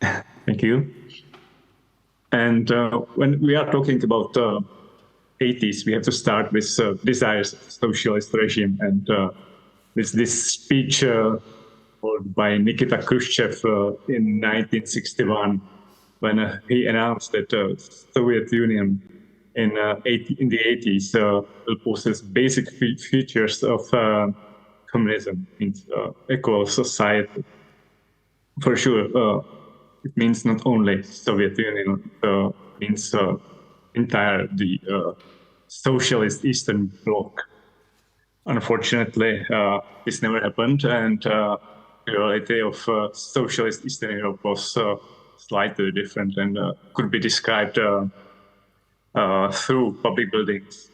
Thank you. And when we are talking about 80s, we have to start with desires of socialist regime. And this speech by Nikita Khrushchev in 1961, when he announced that Soviet Union in the 80s will possess basic features of communism, means equal society. For sure, it means not only Soviet Union, means entire the socialist Eastern Bloc. Unfortunately, this never happened, and the reality of socialist Eastern Europe was slightly different and could be described through public buildings.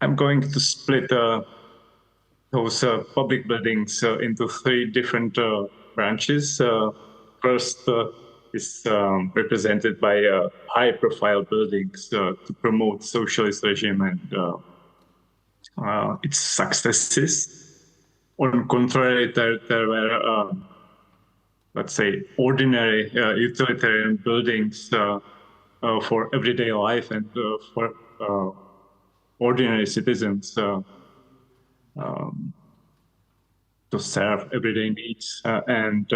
I'm going to split those public buildings into three different branches. First is represented by high-profile buildings to promote socialist regime and its successes. On contrary, there were, let's say, ordinary utilitarian buildings for everyday life and for ordinary citizens to serve everyday needs, and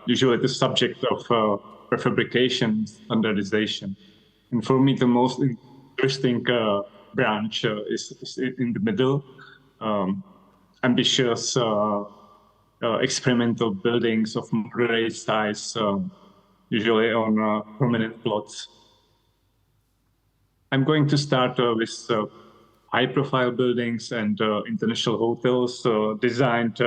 usually the subject of prefabrication, standardization. And for me, the most interesting branch is in the middle, ambitious experimental buildings of moderate size, usually on prominent plots. I'm going to start with high-profile buildings and international hotels designed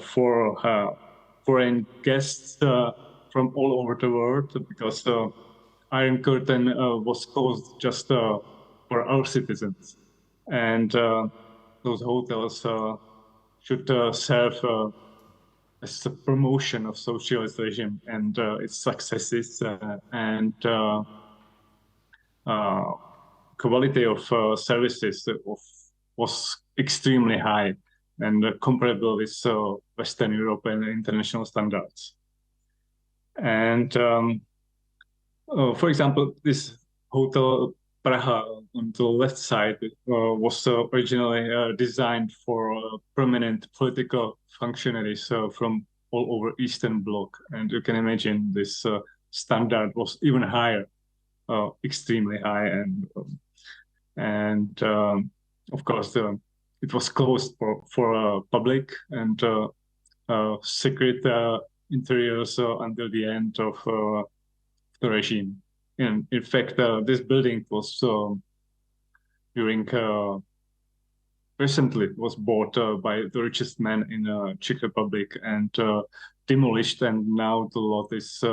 for foreign guests from all over the world, because the Iron Curtain was closed just for our citizens. And those hotels should serve as a promotion of socialist regime and its successes and quality of services was extremely high and comparable with Western Europe and international standards. And for example, this hotel Praha on the left side was originally designed for prominent political functionaries from all over Eastern Bloc. And you can imagine this standard was even higher, extremely high. And of course, it was closed for public and secret interiors until the end of the regime. And in fact, this building was recently was bought by the richest man in Czech Republic and demolished, and now the lot is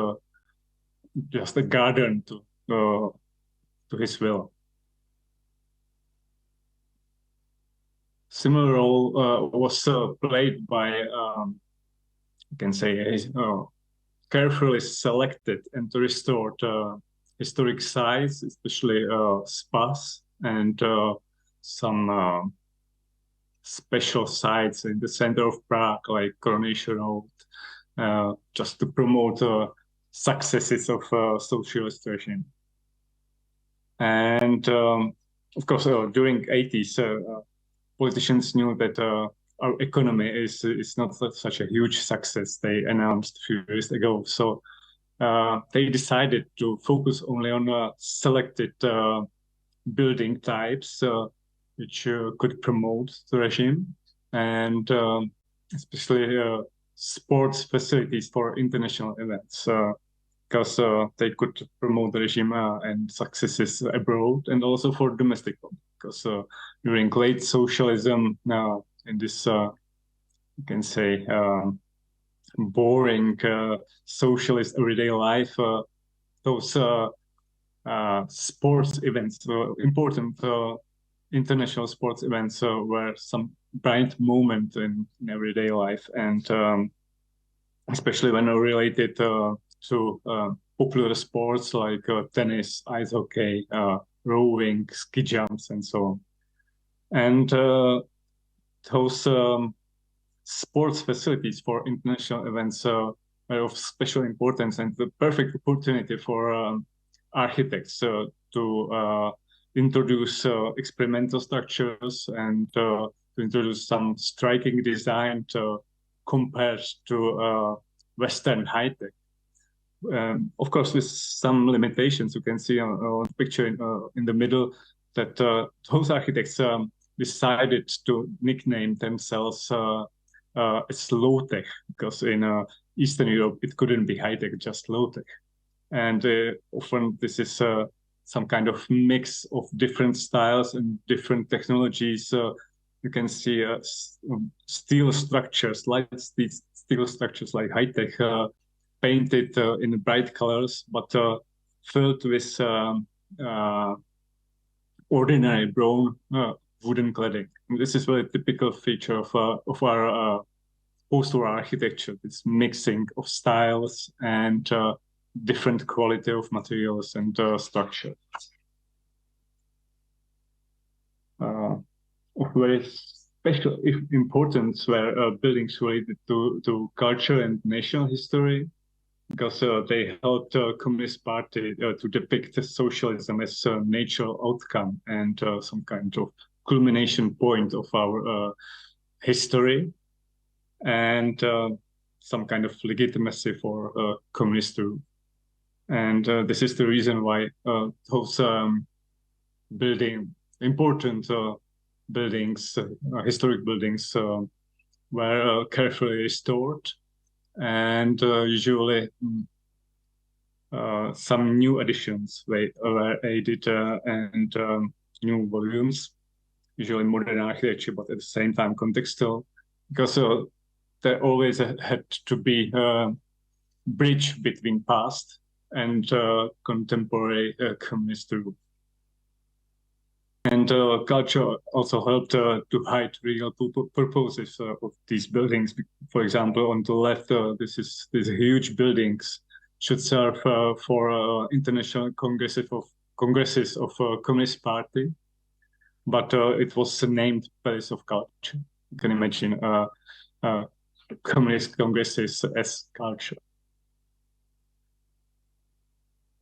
just a garden to his will. Similar role was played by, you can say, carefully selected and restored historic sites, especially spas and some special sites in the center of Prague, like Coronation Road, just to promote successes of socialist regime. And of course, during 80s, politicians knew that our economy is not such a huge success. They announced a few years ago. So they decided to focus only on selected building types which could promote the regime, and especially sports facilities for international events, because they could promote the regime and successes abroad, and also for domestic one, because during late socialism, in this, you can say, boring socialist everyday life, those sports events, important international sports events, were some bright moment in everyday life, and especially when related to popular sports like tennis, ice hockey, rowing, ski jumps, and so on. And those sports facilities for international events were of special importance and the perfect opportunity for architects to introduce experimental structures and to introduce some striking design compared to Western high-tech. Of course, with some limitations, you can see on the picture in the middle that those architects decided to nickname themselves as low-tech, because in Eastern Europe, it couldn't be high-tech, just low-tech. And often this is some kind of mix of different styles and different technologies. You can see steel structures, light steel structures like high-tech, painted in bright colors, but filled with ordinary brown wooden cladding. And this is a very typical feature of our post-war architecture, this mixing of styles and different quality of materials and structure. Of very special importance were buildings related to culture and national history, because they helped Communist Party to depict socialism as a natural outcome and some kind of culmination point of our history, and some kind of legitimacy for communist rule. And this is the reason why those important buildings, historic buildings, were carefully restored, and usually some new additions were added and new volumes, usually modern architecture, but at the same time contextual, because there always had to be a bridge between past and contemporary communist rule. And culture also helped to hide real purposes of these buildings. For example, on the left, these huge buildings should serve for international congresses of Communist Party, but it was named Palace of Culture. You can imagine communist congresses as culture.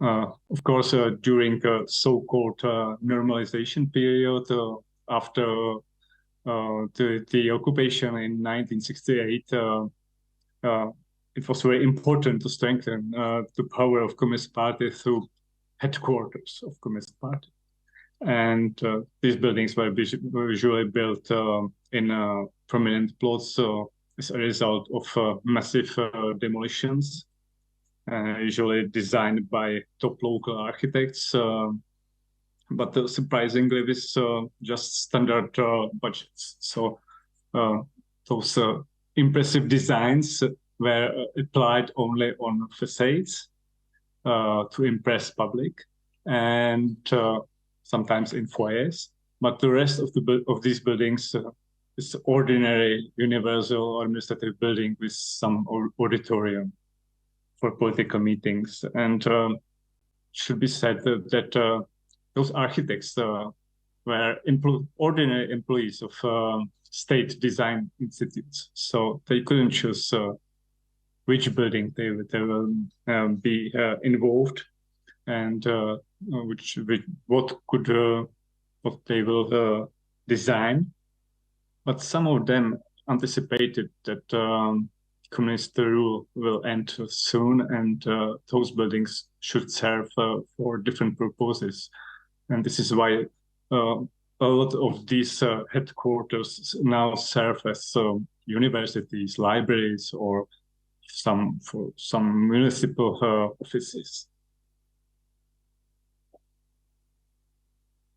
Of course, during the so-called normalization period after the occupation in 1968, it was very important to strengthen the power of Communist Party through headquarters of Communist Party. And these buildings were usually built in prominent plots as a result of massive demolitions. Usually designed by top local architects, but surprisingly with just standard budgets. So those impressive designs were applied only on facades to impress public, and sometimes in foyers. But the rest of these buildings is ordinary universal administrative building with some auditorium for political meetings. And should be said that those architects were ordinary employees of state design institutes. So they couldn't choose which building they will be involved, and what they will design. But some of them anticipated that communist rule will end soon, and those buildings should serve for different purposes. And this is why a lot of these headquarters now serve as universities, libraries, or some municipal offices.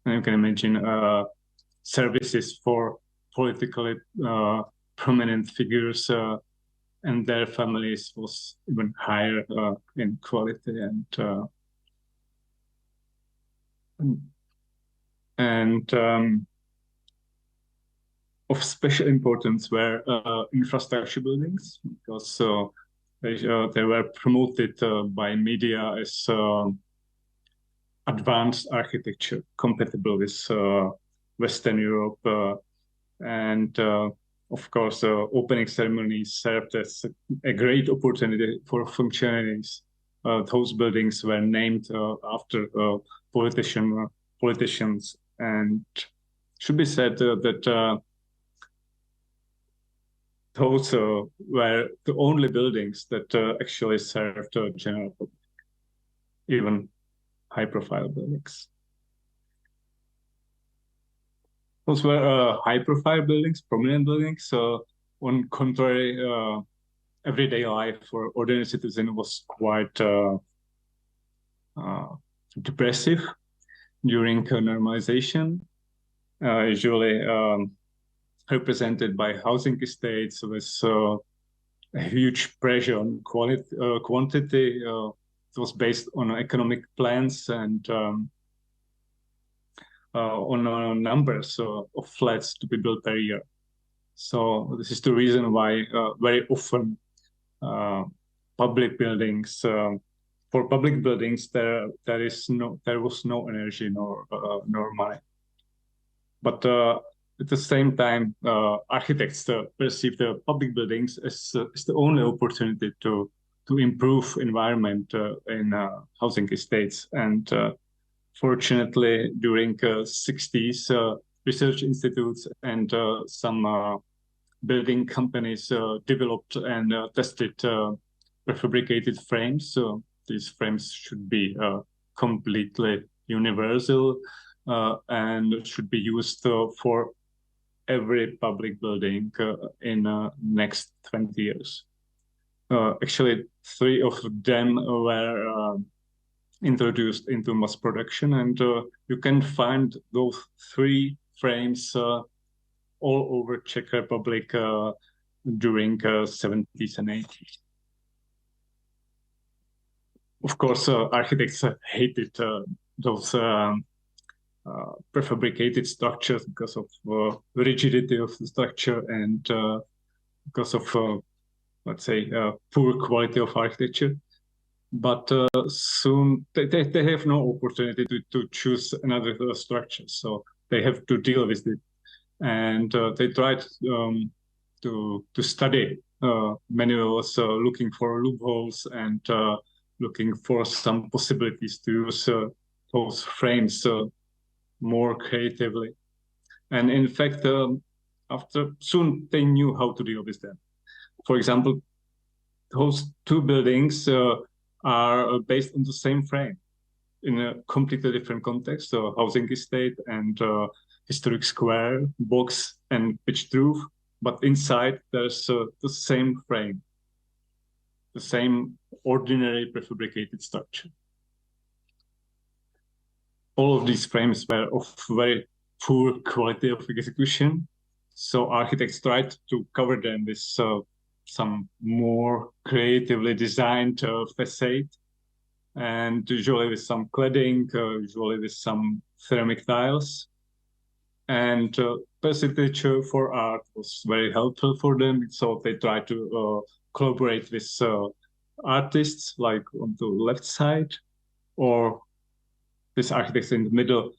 And you can imagine services for politically prominent figures and their families was even higher in quality, and of special importance were infrastructure buildings, because they were promoted by media as advanced architecture compatible with Western Europe, and Of course, opening ceremonies served as a great opportunity for functionaries. Those buildings were named after politicians, and should be said that those were the only buildings that actually served general public, even high-profile buildings. Those were high-profile buildings, prominent buildings. On contrary, everyday life for ordinary citizens was quite depressive during normalization, usually represented by housing estates with a huge pressure on quantity. It was based on economic plans and on numbers of flats to be built per year. So this is the reason why very often public buildings, for public buildings, there was no energy nor money. But at the same time, architects perceive the public buildings as the only opportunity to improve environment in housing estates. And fortunately, during 60s, research institutes and some building companies developed and tested prefabricated frames. So these frames should be completely universal and should be used for every public building in next 20 years. Actually, 3 of them were introduced into mass production, and you can find those 3 frames all over Czech Republic during 70s and 80s. Of course, architects hated those prefabricated structures because of rigidity of the structure and because of, let's say, poor quality of architecture. But soon they have no opportunity to choose another structure, so they have to deal with it. And they tried to study manuals, looking for loopholes and looking for some possibilities to use those frames more creatively. And in fact, after soon they knew how to deal with them. For example, those 2 buildings are based on the same frame in a completely different context, so housing estate and historic square, box and pitched roof, but inside there's the same frame, the same ordinary prefabricated structure. All of these frames were of very poor quality of execution, so architects tried to cover them with some more creatively designed facade, and usually with some cladding, usually with some ceramic tiles. And percentage for art was very helpful for them, so they tried to collaborate with artists, like on the left side, or this architects in the middle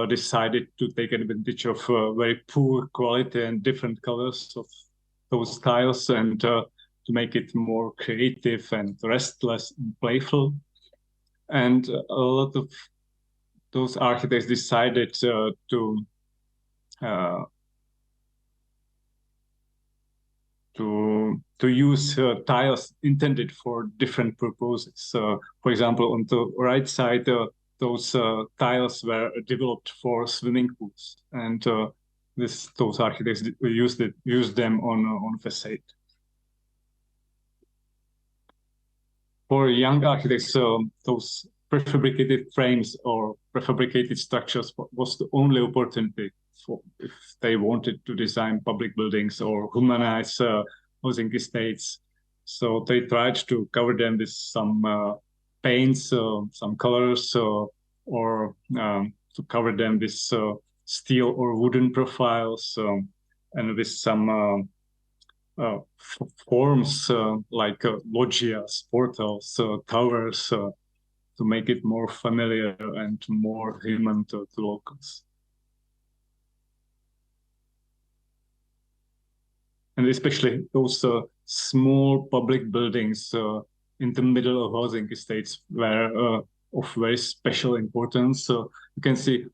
decided to take advantage of very poor quality and different colors of those tiles and to make it more creative and restless and playful. And a lot of those architects decided to use tiles intended for different purposes. For example, on the right side, those tiles were developed for swimming pools, and those architects used them on facade. For young architects, those prefabricated frames or prefabricated structures was the only opportunity for if they wanted to design public buildings or humanize housing estates. So they tried to cover them with some paints, some colors, or to cover them with steel or wooden profiles, and with some forms like loggias, portals, towers, to make it more familiar and more human to locals. and especially those small public buildings in the middle of housing estates were of very special importance. So you can see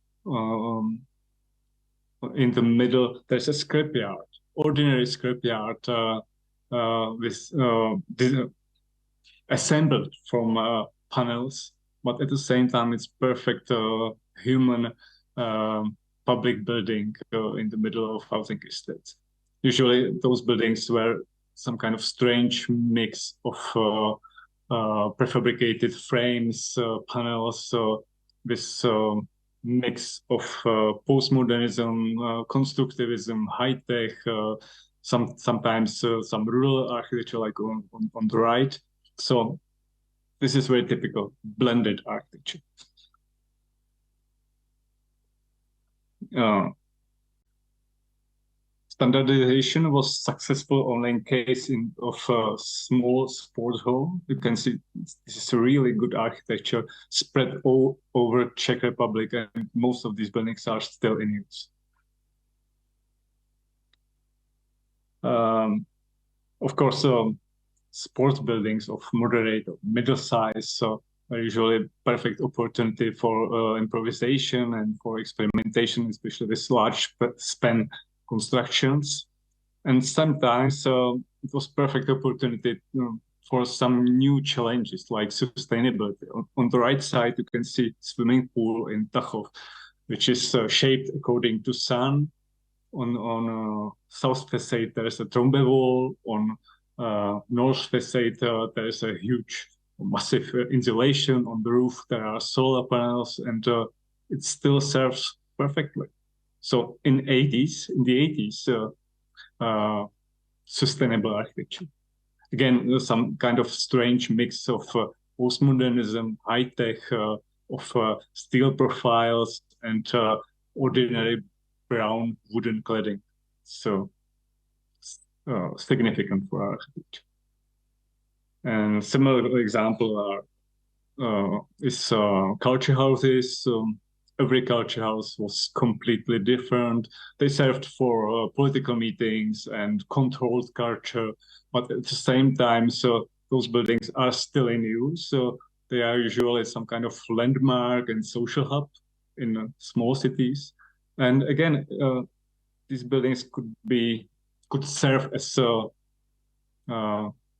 in the middle there's a scrapyard, ordinary scrapyard assembled from panels, but at the same time it's perfect human public building in the middle of housing estates. Usually those buildings were some kind of strange mix of prefabricated frames, panels, this mix of postmodernism, constructivism, high-tech, sometimes some rural architecture like on the right. So this is very typical blended architecture. Standardization was successful only in case of a small sports hall. You can see this is a really good architecture spread all over Czech Republic, and most of these buildings are still in use. Of course, sports buildings of moderate or middle size are usually a perfect opportunity for improvisation and for experimentation, especially with large span constructions. And sometimes it was perfect opportunity for some new challenges like sustainability. On the right side, you can see swimming pool in Tachov, which is shaped according to sun. On south facade, there's a trombe wall. On north facade, there is a huge, massive insulation on the roof. There are solar panels, and it still serves perfectly. So in the 80s, sustainable architecture. Again, some kind of strange mix of postmodernism, high-tech, of steel profiles, and ordinary brown wooden cladding. So significant for architecture. And similar example is culture houses. Every culture house was completely different. They served for political meetings and controlled culture, but at the same time, so those buildings are still in use. So they are usually some kind of landmark and social hub in small cities. And again, these buildings could serve as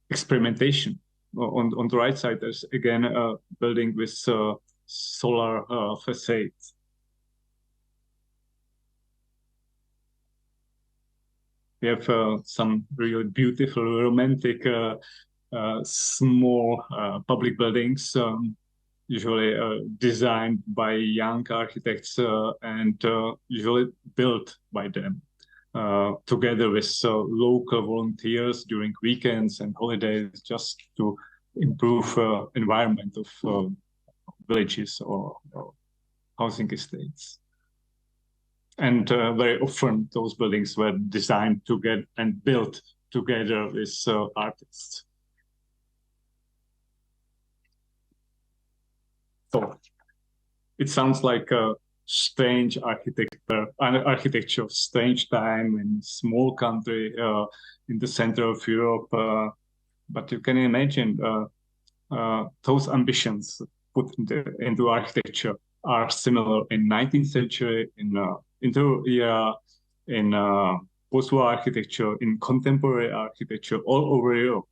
experimentation. On the right side, there's again a building with solar facades. We have some really beautiful, romantic, small public buildings, usually designed by young architects and usually built by them. Together with local volunteers during weekends and holidays, just to improve environment of villages or housing estates. And very often those buildings were designed together and built together with artists. So it sounds like a strange architecture of strange time in small country in the center of Europe. But you can imagine those ambitions put into architecture are similar in 19th century, in inter-era, in post-war architecture, in contemporary architecture all over Europe.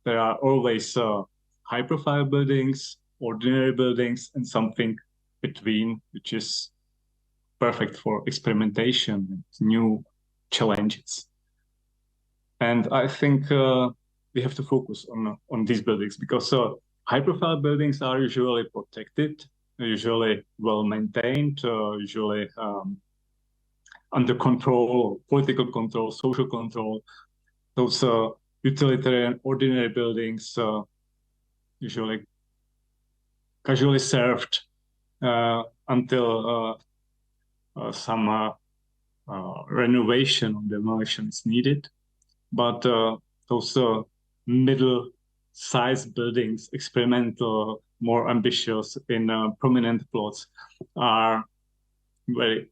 There are always high-profile buildings, ordinary buildings, and something between, which is perfect for experimentation and new challenges. And I think we have to focus on these buildings because high-profile buildings are usually protected, usually well-maintained, usually under control, political control, social control. Those utilitarian, ordinary buildings usually casually served until some renovation or demolition is needed. But those middle-sized buildings, experimental, more ambitious in prominent plots, are very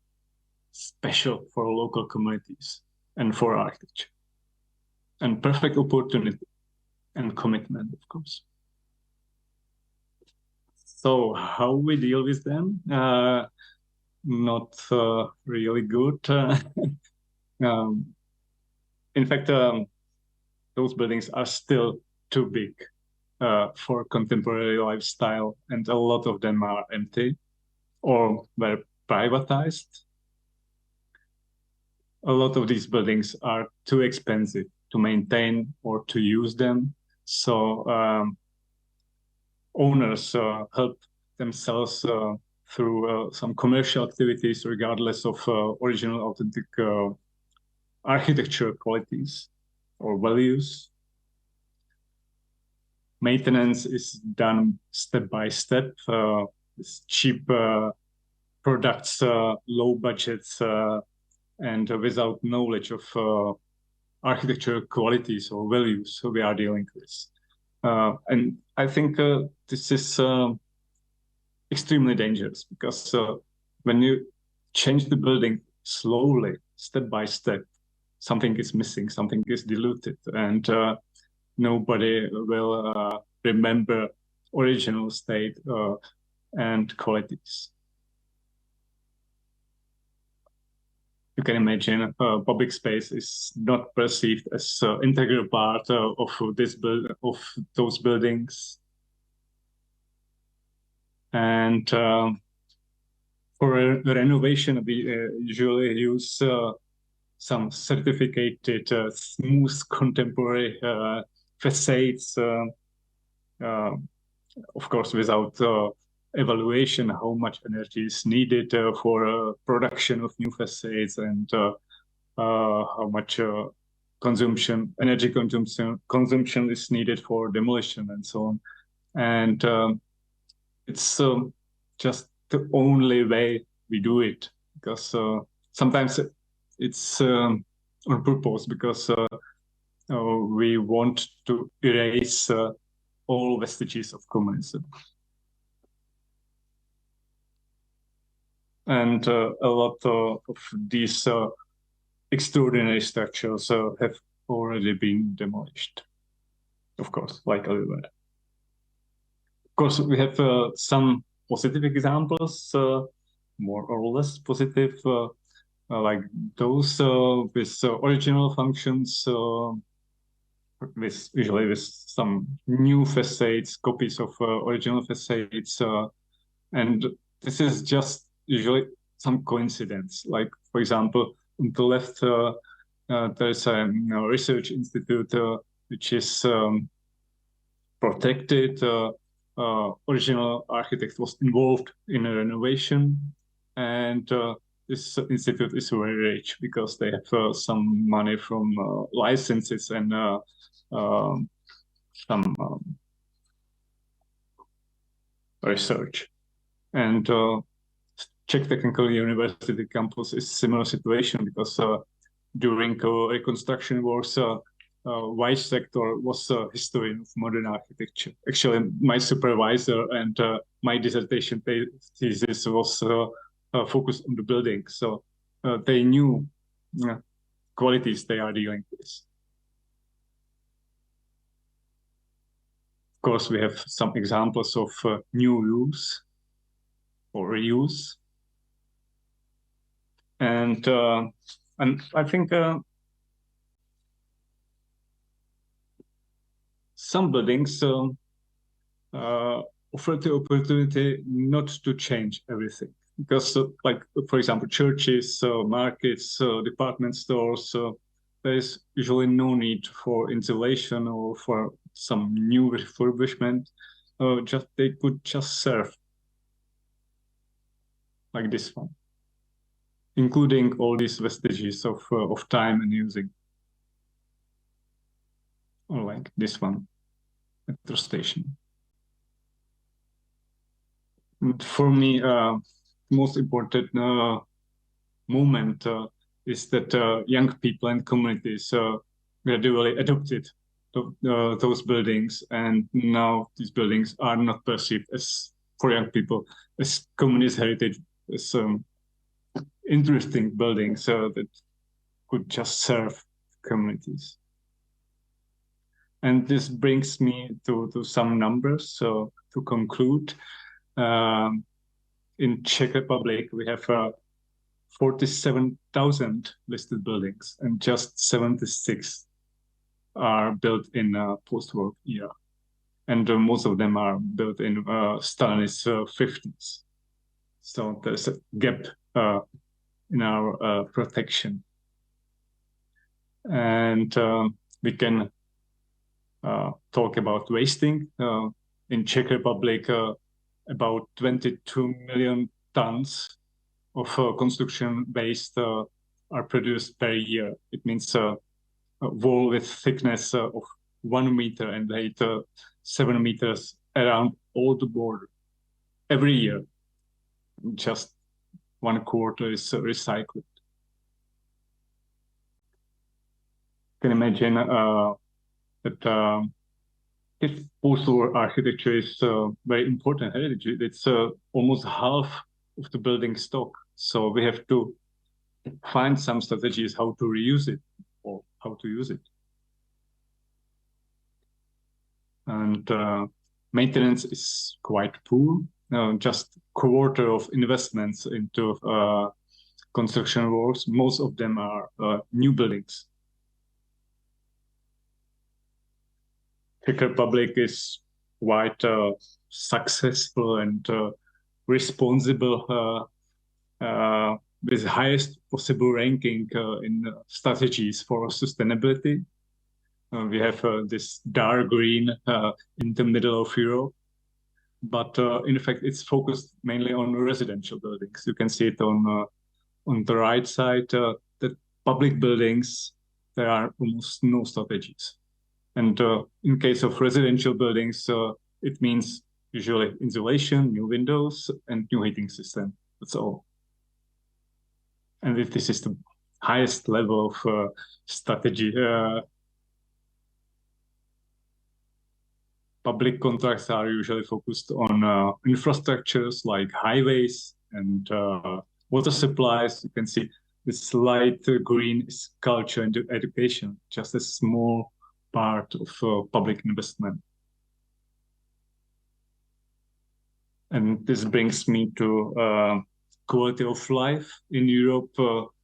special for local communities and for architecture. and perfect opportunity and commitment, of course. So how we deal with them? Not really good. In fact, those buildings are still too big for contemporary lifestyle, and a lot of them are empty or were privatized. A lot of these buildings are too expensive to maintain or to use them. So owners help themselves through some commercial activities, regardless of original authentic architecture qualities or values. Maintenance is done step by step. With cheap products, low budgets, and without knowledge of architecture qualities or values we are dealing with. And I think this is extremely dangerous, because when you change the building slowly, step by step, something is missing, something is diluted, and nobody will remember original state and qualities. You can imagine public space is not perceived as an integral part of those buildings. And for renovation, we usually use some certificated, smooth, contemporary facades, of course, without evaluation how much energy is needed for production of new facades, and how much energy consumption is needed for demolition, and so on. And it's just the only way we do it, because sometimes it's on purpose, because we want to erase all vestiges of communism. And a lot of these extraordinary structures have already been demolished, of course, like everywhere. Of course, we have some positive examples, more or less positive, like those with original functions, usually with some new facades, copies of original facades, and this is just usually some coincidence. Like, for example, on the left, there's a research institute which is protected. Original architect was involved in a renovation, and this institute is very rich because they have some money from licenses and some research. And Czech Technical University campus is similar situation, because during reconstruction works, white sector was a historian of modern architecture. Actually, my supervisor and my dissertation thesis was focused on the building, so they knew qualities they are dealing with. Of course, we have some examples of new use or reuse, and I think some buildings offer the opportunity not to change everything, because, like, for example, churches, markets, department stores, there is usually no need for insulation or for some new refurbishment. They could just serve, like this one, including all these vestiges of time and using, or like this one, metro station. And for me, most important moment is that young people and communities gradually adopted those buildings, and now these buildings are not perceived as, for young people, as communist heritage, as interesting buildings that could just serve communities. And this brings me to some numbers. So to conclude, in Czech Republic, we have 47,000 listed buildings, and just 76 are built in post-war era. And most of them are built in Stalinist 50s. So there's a gap in our protection. And we can talk about wasting. In Czech Republic, about 22 million tons of construction waste are produced per year. It means a wall with thickness of 1 meter and height 7 meters around all the border. Every year, just 1/4 is recycled. You can imagine that if post-war architecture is very important heritage, it's almost half of the building stock. So we have to find some strategies how to reuse it or how to use it. And maintenance is quite poor. Just 1/4 of investments into construction works. Most of them are new buildings. Czech Republic is quite successful and responsible with the highest possible ranking in strategies for sustainability. We have this dark green in the middle of Europe, but in fact, it's focused mainly on residential buildings. You can see it on the right side, that public buildings, there are almost no strategies. And in case of residential buildings, it means usually insulation, new windows, and new heating system. That's all. And if this is the highest level of strategy, public contracts are usually focused on infrastructures like highways and water supplies. You can see this light green is culture and education, just a small part of public investment. And this brings me to quality of life in Europe.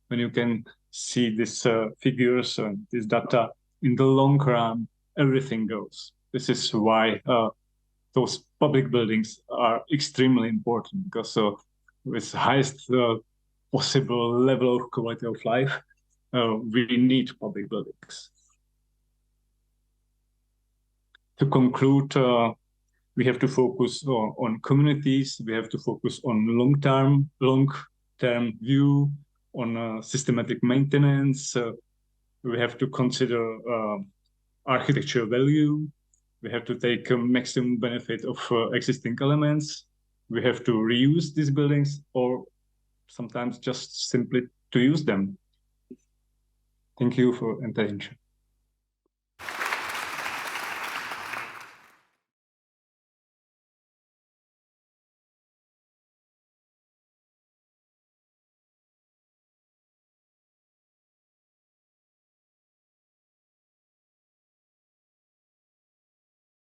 When you can see these figures and this data, in the long run, everything goes. This is why those public buildings are extremely important, because with highest possible level of quality of life, we need public buildings. To conclude, we have to focus on communities. We have to focus on long-term view, on systematic maintenance. We have to consider architectural value. We have to take a maximum benefit of existing elements. We have to reuse these buildings or sometimes just simply to use them. Thank you for attention.